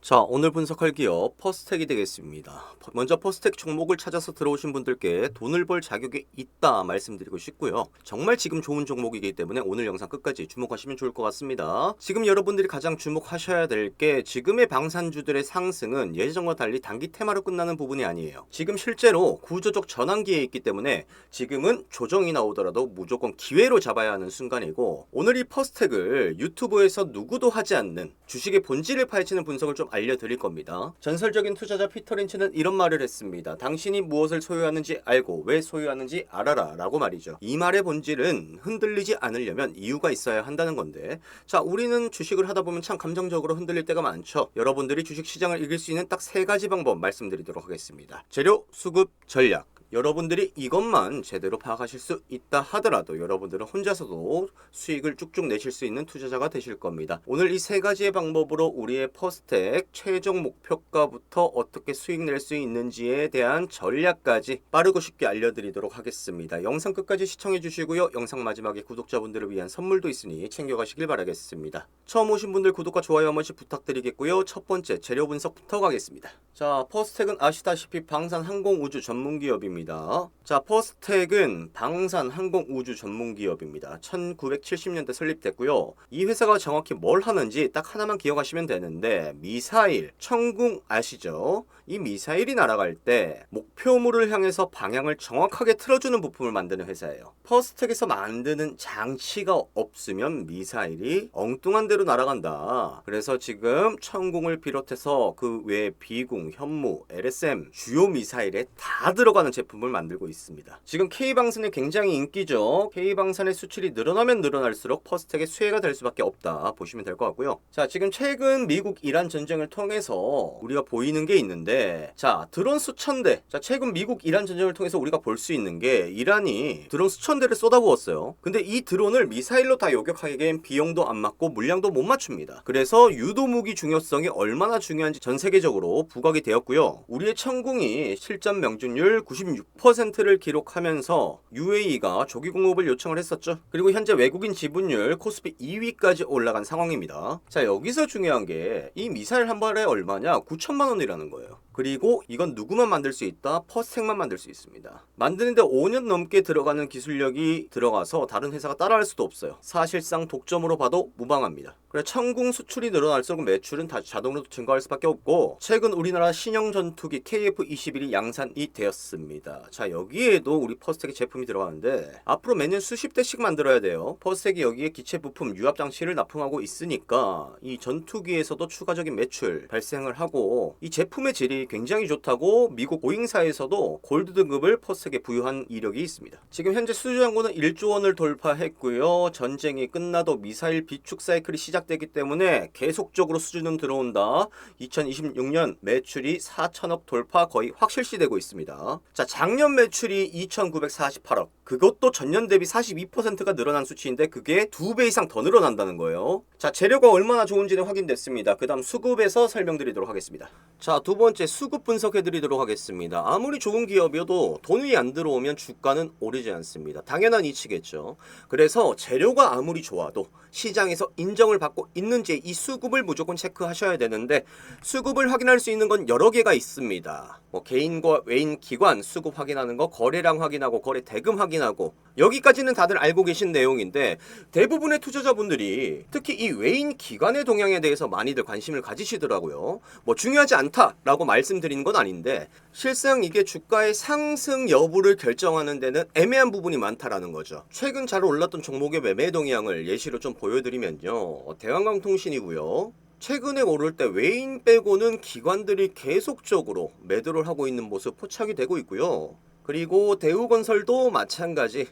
자, 오늘 분석할 기업 퍼스텍이 되겠습니다. 먼저 퍼스텍 종목을 찾아서 들어오신 분들께 돈을 벌 자격이 있다 말씀드리고 싶고요. 정말 지금 좋은 종목이기 때문에 오늘 영상 끝까지 주목하시면 좋을 것 같습니다. 지금 여러분들이 가장 주목하셔야 될 게 지금의 방산주들의 상승은 예전과 달리 단기 테마로 끝나는 부분이 아니에요. 지금 실제로 구조적 전환기에 있기 때문에 지금은 조정이 나오더라도 무조건 기회로 잡아야 하는 순간이고, 오늘 이 퍼스텍을 유튜브에서 누구도 하지 않는 주식의 본질을 파헤치는 분석을 좀 알려드릴 겁니다. 전설적인 투자자 피터 린치는 이런 말을 했습니다. 당신이 무엇을 소유하는지 알고 왜 소유하는지 알아라 라고 말이죠. 이 말의 본질은 흔들리지 않으려면 이유가 있어야 한다는 건데, 자, 우리는 주식을 하다 보면 참 감정적으로 흔들릴 때가 많죠. 여러분들이 주식 시장을 이길 수 있는 딱 3가지 방법 말씀드리도록 하겠습니다. 재료, 수급, 전략. 여러분들이 이것만 제대로 파악하실 수 있다 하더라도 여러분들은 혼자서도 수익을 쭉쭉 내실 수 있는 투자자가 되실 겁니다. 오늘 이 3가지의 방법으로 우리의 퍼스텍 최종 목표가부터 어떻게 수익 낼 수 있는지에 대한 전략까지 빠르고 쉽게 알려드리도록 하겠습니다. 영상 끝까지 시청해 주시고요. 영상 마지막에 구독자분들을 위한 선물도 있으니 챙겨가시길 바라겠습니다. 처음 오신 분들 구독과 좋아요 한 번씩 부탁드리겠고요. 첫 번째 재료 분석부터 가겠습니다. 자, 퍼스텍은 아시다시피 방산항공우주 전문기업입니다. 자, 퍼스텍은 방산항공우주 전문기업입니다. 1970년대 설립됐고요. 이 회사가 정확히 뭘 하는지 딱 하나만 기억하시면 되는데, 미사일, 천궁 아시죠? 이 미사일이 날아갈 때 목표물을 향해서 방향을 정확하게 틀어주는 부품을 만드는 회사예요. 퍼스텍에서 만드는 장치가 없으면 미사일이 엉뚱한 데로 날아간다. 그래서 지금 천궁을 비롯해서 그 외 비궁, 현무, LSM 주요 미사일에 다 들어가는 제품을 만들고 있습니다. 지금 K방산이 굉장히 인기죠. K방산의 수출이 늘어나면 늘어날수록 퍼스텍의 수혜가 될 수밖에 없다 보시면 될 것 같고요. 자, 지금 최근 미국 이란 전쟁을 통해서 우리가 보이는 게 있는데, 자, 드론 수천 대. 자, 최근 미국 이란 전쟁을 통해서 우리가 볼 수 있는 게 이란이 드론 수천 대를 쏟아부었어요. 근데 이 드론을 미사일로 다 요격하기엔 비용도 안 맞고 물량도 못 맞춥니다. 그래서 유도무기 중요성이 얼마나 중요한지 전 세계적으로 부각이 되었고요. 우리의 천궁이 실전 명중률 96%를 기록하면서 UAE가 조기 공급을 요청을 했었죠. 그리고 현재 외국인 지분율 코스피 2위까지 올라간 상황입니다. 자, 여기서 중요한 게 이 미사일 한 발에 얼마냐? 9천만 원이라는 거예요. 그리고 이건 누구만 만들 수 있다? 퍼스텍만 만들 수 있습니다. 만드는데 5년 넘게 들어가는 기술력이 들어가서 다른 회사가 따라할 수도 없어요. 사실상 독점으로 봐도 무방합니다. 그래, 천궁 수출이 늘어날수록 매출은 다 자동으로 증가할 수밖에 없고, 최근 우리나라 신형 전투기 KF-21이 양산이 되었습니다. 자, 여기에도 우리 퍼스텍의 제품이 들어가는데 앞으로 매년 수십 대씩 만들어야 돼요. 퍼스텍이 여기에 기체 부품, 유압 장치를 납품하고 있으니까 이 전투기에서도 추가적인 매출 발생을 하고, 이 제품의 질이 굉장히 좋다고 미국 보잉사에서도 골드 등급을 퍼스텍에 부여한 이력이 있습니다. 지금 현재 수주잔고는 1조 원을 돌파했고요. 전쟁이 끝나도 미사일 비축 사이클이 시작되기 때문에 계속적으로 수주는 들어온다. 2026년 매출이 4천억 돌파 거의 확실시되고 있습니다. 자, 작년 매출이 2,948억. 그것도 전년 대비 42%가 늘어난 수치인데 그게 2배 이상 더 늘어난다는 거예요. 자, 재료가 얼마나 좋은지는 확인됐습니다. 그 다음 수급에서 설명드리도록 하겠습니다. 자, 두 번째 수급 분석해드리도록 하겠습니다. 아무리 좋은 기업이어도 돈이 안 들어오면 주가는 오르지 않습니다. 당연한 이치겠죠. 그래서 재료가 아무리 좋아도 시장에서 인정을 받고 있는지 이 수급을 무조건 체크하셔야 되는데, 수급을 확인할 수 있는 건 여러 개가 있습니다. 뭐 개인과 외인 기관 수급 확인하는 거, 거래량 확인하고 거래 대금 확인하고, 여기까지는 다들 알고 계신 내용인데 대부분의 투자자분들이 특히 이 외인 기관의 동향에 대해서 많이들 관심을 가지시더라고요. 뭐 중요하지 않다라고 말씀드리는 건 아닌데, 실상 이게 주가의 상승 여부를 결정하는 데는 애매한 부분이 많다라는 거죠. 최근 잘 올랐던 종목의 매매 동향을 예시로 좀 보여드리면요, 대한강통신이고요. 최근에 오를 때 외인 빼고는 기관들이 계속적으로 매도를 하고 있는 모습 포착이 되고 있고요. 그리고 대우건설도 마찬가지,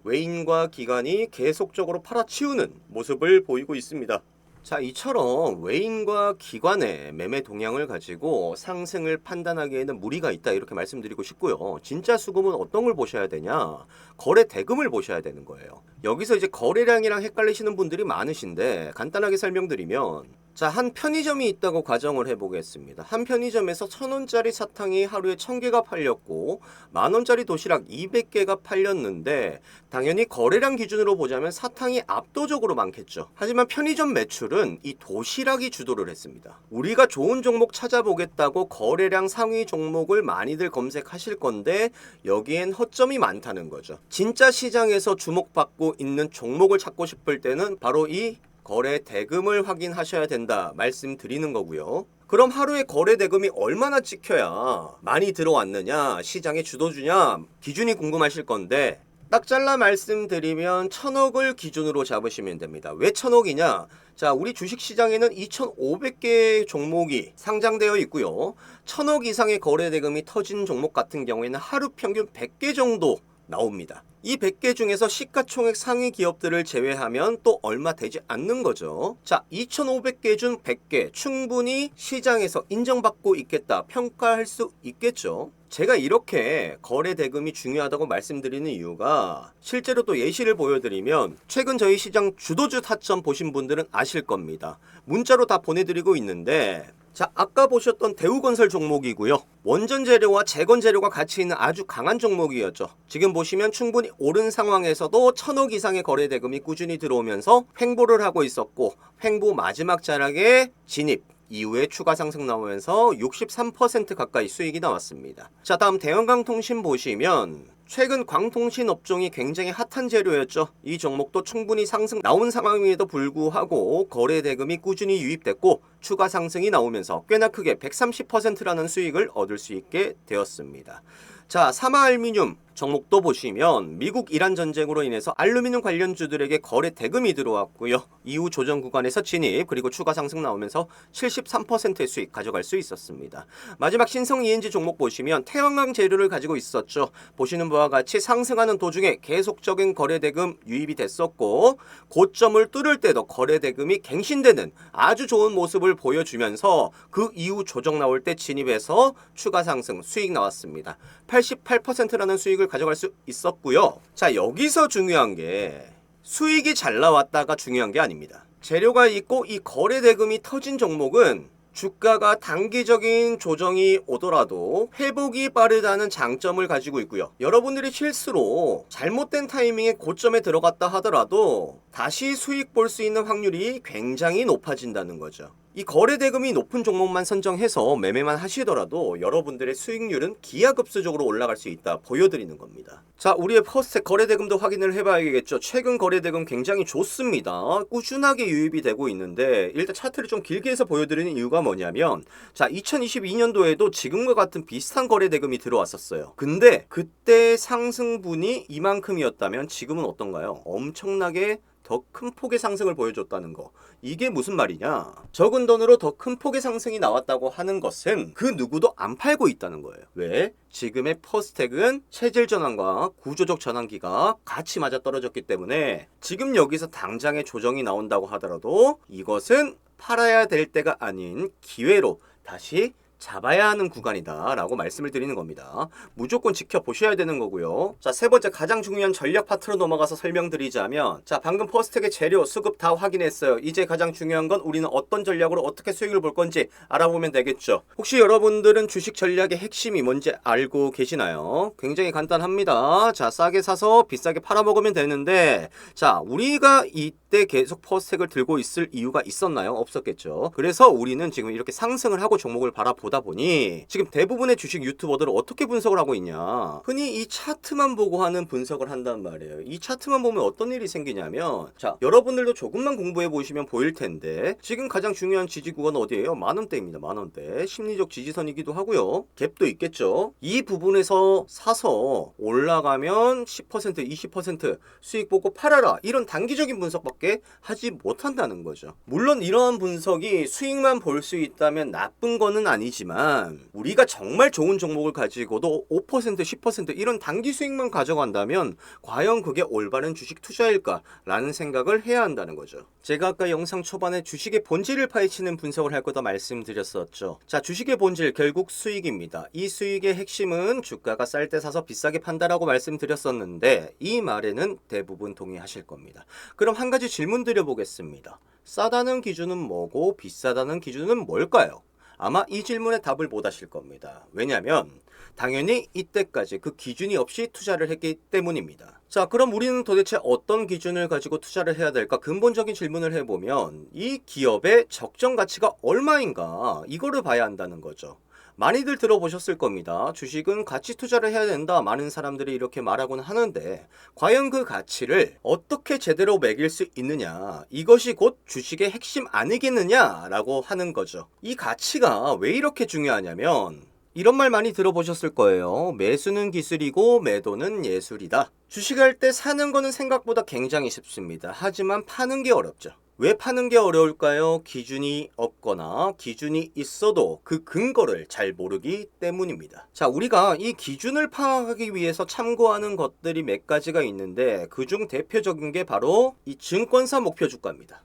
외인과 기관이 계속적으로 팔아치우는 모습을 보이고 있습니다. 자, 이처럼 외인과 기관의 매매 동향을 가지고 상승을 판단하기에는 무리가 있다 이렇게 말씀드리고 싶고요. 진짜 수급은 어떤 걸 보셔야 되냐? 거래 대금을 보셔야 되는 거예요. 여기서 이제 거래량이랑 헷갈리시는 분들이 많으신데 간단하게 설명드리면, 자, 한 편의점이 있다고 가정을 해보겠습니다. 한 편의점에서 1,000원짜리 사탕이 하루에 1,000개가 팔렸고 만원짜리 도시락 200개가 팔렸는데 당연히 거래량 기준으로 보자면 사탕이 압도적으로 많겠죠. 하지만 편의점 매출은 이 도시락이 주도를 했습니다. 우리가 좋은 종목 찾아보겠다고 거래량 상위 종목을 많이들 검색하실 건데 여기엔 허점이 많다는 거죠. 진짜 시장에서 주목받고 있는 종목을 찾고 싶을 때는 바로 이 거래 대금을 확인하셔야 된다 말씀드리는 거고요. 그럼 하루에 거래 대금이 얼마나 찍혀야 많이 들어왔느냐, 시장의 주도주냐 기준이 궁금하실 건데 딱 잘라 말씀드리면 1,000억을 기준으로 잡으시면 됩니다. 왜 1,000억이냐? 자, 우리 주식시장에는 2,500개 종목이 상장되어 있고요. 1,000억 이상의 거래 대금이 터진 종목 같은 경우에는 하루 평균 100개 정도 나옵니다. 이 100개 중에서 시가총액 상위 기업들을 제외하면 또 얼마 되지 않는 거죠. 자, 2,500개 중 100개 충분히 시장에서 인정받고 있겠다 평가할 수 있겠죠. 제가 이렇게 거래 대금이 중요하다고 말씀드리는 이유가 실제로 또 예시를 보여드리면 최근 저희 시장 주도주 타점 보신 분들은 아실 겁니다. 문자로 다 보내드리고 있는데 자, 아까 보셨던 대우건설 종목이고요. 원전 재료와 재건 재료가 같이 있는 아주 강한 종목이었죠. 지금 보시면 충분히 오른 상황에서도 1,000억 이상의 거래 대금이 꾸준히 들어오면서 횡보를 하고 있었고 횡보 마지막 자락에 진입 이후에 추가 상승 나오면서 63% 가까이 수익이 나왔습니다. 자, 다음 대형광통신 보시면 최근 광통신 업종이 굉장히 핫한 재료였죠. 이 종목도 충분히 상승 나온 상황임에도 불구하고 거래 대금이 꾸준히 유입됐고 추가 상승이 나오면서 꽤나 크게 130%라는 수익을 얻을 수 있게 되었습니다. 자, 사마알루미늄 종목도 보시면 미국 이란 전쟁으로 인해서 알루미늄 관련주들에게 거래 대금이 들어왔고요. 이후 조정 구간에서 진입 그리고 추가 상승 나오면서 73%의 수익 가져갈 수 있었습니다. 마지막 신성 ENG 종목 보시면 태양광 재료를 가지고 있었죠. 보시는 바와 같이 상승하는 도중에 계속적인 거래 대금 유입이 됐었고 고점을 뚫을 때도 거래 대금이 갱신되는 아주 좋은 모습을 보여주면서 그 이후 조정 나올 때 진입해서 추가 상승 수익 나왔습니다. 88%라는 수익을 가져갈 수 있었고요. 자, 여기서 중요한 게 수익이 잘 나왔다가 중요한 게 아닙니다. 재료가 있고 이 거래 대금이 터진 종목은 주가가 단기적인 조정이 오더라도 회복이 빠르다는 장점을 가지고 있고요. 여러분들이 실수로 잘못된 타이밍에 고점에 들어갔다 하더라도 다시 수익 볼 수 있는 확률이 굉장히 높아진다는 거죠. 이 거래 대금이 높은 종목만 선정해서 매매만 하시더라도 여러분들의 수익률은 기하급수적으로 올라갈 수 있다 보여드리는 겁니다. 자, 우리의 퍼스텍 거래 대금도 확인을 해봐야겠죠. 최근 거래 대금 굉장히 좋습니다. 꾸준하게 유입이 되고 있는데 일단 차트를 좀 길게 해서 보여드리는 이유가 뭐냐면 자, 2022년도에도 지금과 같은 비슷한 거래 대금이 들어왔었어요. 근데 그때 상승분이 이만큼이었다면 지금은 어떤가요? 엄청나게 더 큰 폭의 상승을 보여줬다는 거. 이게 무슨 말이냐? 적은 돈으로 더 큰 폭의 상승이 나왔다고 하는 것은 그 누구도 안 팔고 있다는 거예요. 왜? 지금의 퍼스텍은 체질 전환과 구조적 전환기가 같이 맞아떨어졌기 때문에 지금 여기서 당장의 조정이 나온다고 하더라도 이것은 팔아야 될 때가 아닌 기회로 다시 잡아야 하는 구간이다 라고 말씀을 드리는 겁니다. 무조건 지켜보셔야 되는 거고요. 자, 세 번째 가장 중요한 전략 파트로 넘어가서 설명드리자면 자, 방금 퍼스텍의 재료, 수급 다 확인했어요. 이제 가장 중요한 건 우리는 어떤 전략으로 어떻게 수익을 볼 건지 알아보면 되겠죠. 혹시 여러분들은 주식 전략의 핵심이 뭔지 알고 계시나요? 굉장히 간단합니다. 자, 싸게 사서 비싸게 팔아먹으면 되는데 자, 우리가 이때 계속 퍼스텍을 들고 있을 이유가 있었나요? 없었겠죠. 그래서 우리는 지금 이렇게 상승을 하고 종목을 바라보다 보니 지금 대부분의 주식 유튜버들은 어떻게 분석을 하고 있냐, 흔히 이 차트만 보고 하는 분석을 한단 말이에요. 이 차트만 보면 어떤 일이 생기냐면 자, 여러분들도 조금만 공부해 보시면 보일 텐데 지금 가장 중요한 지지 구간은 어디예요? 만원대입니다. 만원대. 심리적 지지선이기도 하고요. 갭도 있겠죠. 이 부분에서 사서 올라가면 10% 20% 수익 보고 팔아라, 이런 단기적인 분석밖에 하지 못한다는 거죠. 물론 이러한 분석이 수익만 볼 수 있다면 나쁜 거는 아니지 있지만 우리가 정말 좋은 종목을 가지고도 5%, 10% 이런 단기 수익만 가져간다면 과연 그게 올바른 주식 투자일까라는 생각을 해야 한다는 거죠. 제가 아까 영상 초반에 주식의 본질을 파헤치는 분석을 할 거다 말씀드렸었죠. 자, 주식의 본질 결국 수익입니다. 이 수익의 핵심은 주가가 쌀 때 사서 비싸게 판다라고 말씀드렸었는데 이 말에는 대부분 동의하실 겁니다. 그럼 한 가지 질문 드려보겠습니다. 싸다는 기준은 뭐고 비싸다는 기준은 뭘까요? 아마 이 질문에 답을 못 하실 겁니다. 왜냐하면 당연히 이때까지 그 기준이 없이 투자를 했기 때문입니다. 자, 그럼 우리는 도대체 어떤 기준을 가지고 투자를 해야 될까? 근본적인 질문을 해보면 이 기업의 적정 가치가 얼마인가 이거를 봐야 한다는 거죠. 많이들 들어보셨을 겁니다. 주식은 가치 투자를 해야 된다. 많은 사람들이 이렇게 말하곤 하는데 과연 그 가치를 어떻게 제대로 매길 수 있느냐, 이것이 곧 주식의 핵심 아니겠느냐라고 하는 거죠. 이 가치가 왜 이렇게 중요하냐면 이런 말 많이 들어보셨을 거예요. 매수는 기술이고 매도는 예술이다. 주식할 때 사는 거는 생각보다 굉장히 쉽습니다. 하지만 파는 게 어렵죠. 왜 파는 게 어려울까요? 기준이 없거나 기준이 있어도 그 근거를 잘 모르기 때문입니다. 자, 우리가 이 기준을 파악하기 위해서 참고하는 것들이 몇 가지가 있는데 그중 대표적인 게 바로 이 증권사 목표 주가입니다.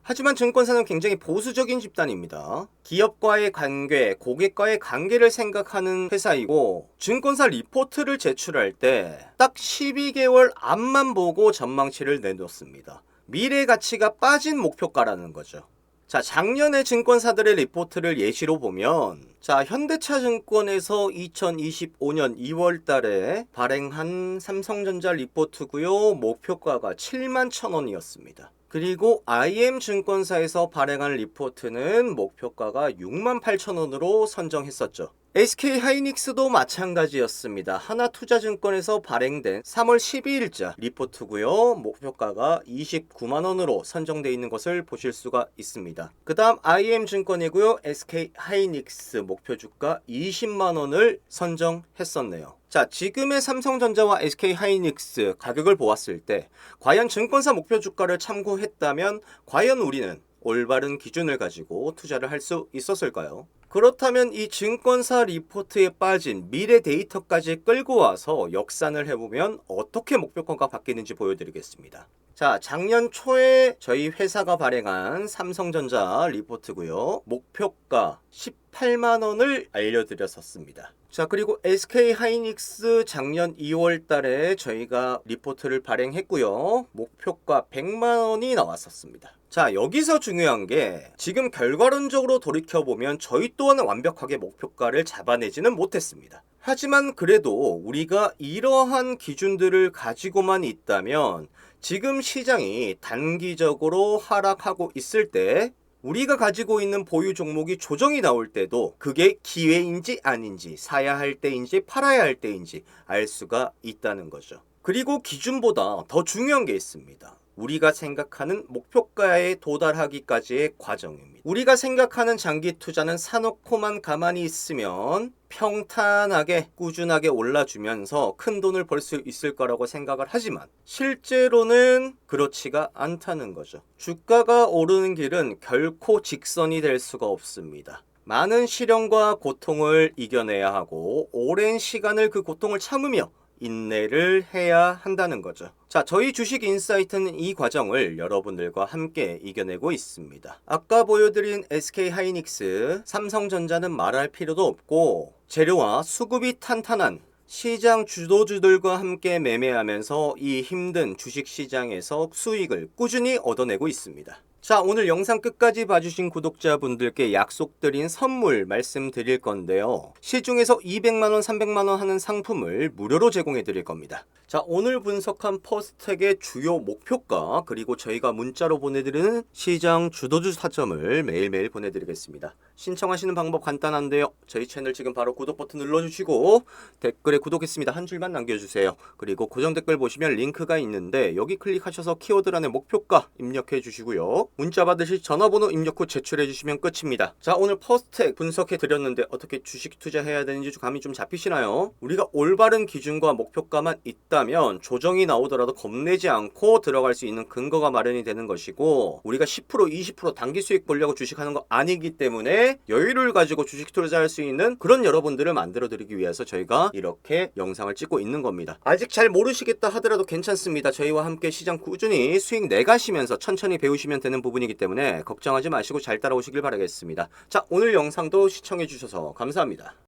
하지만 증권사는 굉장히 보수적인 집단입니다. 기업과의 관계, 고객과의 관계를 생각하는 회사이고 증권사 리포트를 제출할 때 딱 12개월 앞만 보고 전망치를 내놓습니다. 미래 가치가 빠진 목표가라는 거죠. 자, 작년에 증권사들의 리포트를 예시로 보면 자, 현대차증권에서 2025년 2월 달에 발행한 삼성전자 리포트고요. 목표가가 71,000원이었습니다. 그리고 IM증권사에서 발행한 리포트는 목표가가 68,000원으로 선정했었죠. SK하이닉스도 마찬가지였습니다. 하나투자증권에서 발행된 3월 12일자 리포트고요. 목표가가 29만원으로 선정되어 있는 것을 보실 수가 있습니다. 그 다음 IM증권이고요. SK하이닉스 목표주가 20만원을 선정했었네요. 자, 지금의 삼성전자와 SK하이닉스 가격을 보았을 때 과연 증권사 목표주가를 참고했다면 과연 우리는 올바른 기준을 가지고 투자를 할 수 있었을까요? 그렇다면 이 증권사 리포트에 빠진 미래 데이터까지 끌고 와서 역산을 해보면 어떻게 목표가가 바뀌는지 보여드리겠습니다. 자, 작년 초에 저희 회사가 발행한 삼성전자 리포트고요. 목표가 18만원을 알려드렸었습니다. 자, 그리고 SK하이닉스 작년 2월 달에 저희가 리포트를 발행했고요. 목표가 100만원이 나왔었습니다. 자, 여기서 중요한 게 지금 결과론적으로 돌이켜보면 저희 또한 완벽하게 목표가를 잡아내지는 못했습니다. 하지만 그래도 우리가 이러한 기준들을 가지고만 있다면 지금 시장이 단기적으로 하락하고 있을 때 우리가 가지고 있는 보유 종목이 조정이 나올 때도 그게 기회인지 아닌지, 사야 할 때인지 팔아야 할 때인지 알 수가 있다는 거죠. 그리고 기준보다 더 중요한 게 있습니다. 우리가 생각하는 목표가에 도달하기까지의 과정입니다. 우리가 생각하는 장기 투자는 사놓고만 가만히 있으면 평탄하게 꾸준하게 올라주면서 큰 돈을 벌 수 있을 거라고 생각을 하지만 실제로는 그렇지가 않다는 거죠. 주가가 오르는 길은 결코 직선이 될 수가 없습니다. 많은 시련과 고통을 이겨내야 하고 오랜 시간을 그 고통을 참으며 인내를 해야 한다는 거죠. 자, 저희 주식 인사이트는 이 과정을 여러분들과 함께 이겨내고 있습니다. 아까 보여드린 SK하이닉스, 삼성전자는 말할 필요도 없고 재료와 수급이 탄탄한 시장 주도주들과 함께 매매하면서 이 힘든 주식시장에서 수익을 꾸준히 얻어내고 있습니다. 자, 오늘 영상 끝까지 봐주신 구독자분들께 약속드린 선물 말씀드릴 건데요. 시중에서 200만원, 300만원 하는 상품을 무료로 제공해 드릴 겁니다. 자, 오늘 분석한 퍼스텍의 주요 목표가 그리고 저희가 문자로 보내드리는 시장 주도주 타점을 매일매일 보내드리겠습니다. 신청하시는 방법 간단한데요. 저희 채널 지금 바로 구독 버튼 눌러주시고 댓글에 구독했습니다 한 줄만 남겨주세요. 그리고 고정 댓글 보시면 링크가 있는데 여기 클릭하셔서 키워드란에 목표가 입력해 주시고요. 문자 받으실 전화번호 입력 후 제출해 주시면 끝입니다. 자, 오늘 퍼스텍 분석해 드렸는데 어떻게 주식 투자해야 되는지 감이 좀 잡히시나요? 우리가 올바른 기준과 목표가만 있다면 조정이 나오더라도 겁내지 않고 들어갈 수 있는 근거가 마련이 되는 것이고 우리가 10% 20% 단기 수익 보려고 주식하는 거 아니기 때문에 조금의 여유를 가지고 주식 투자할 수 있는 그런 여러분들을 만들어 드리기 위해서 저희가 이렇게 영상을 찍고 있는 겁니다. 아직 잘 모르시겠다 하더라도 괜찮습니다. 저희와 함께 시장 꾸준히 수익 내가시면서 천천히 배우시면 되는 부분이기 때문에 걱정하지 마시고 잘 따라오시길 바라겠습니다. 자, 오늘 영상도 시청해 주셔서 감사합니다.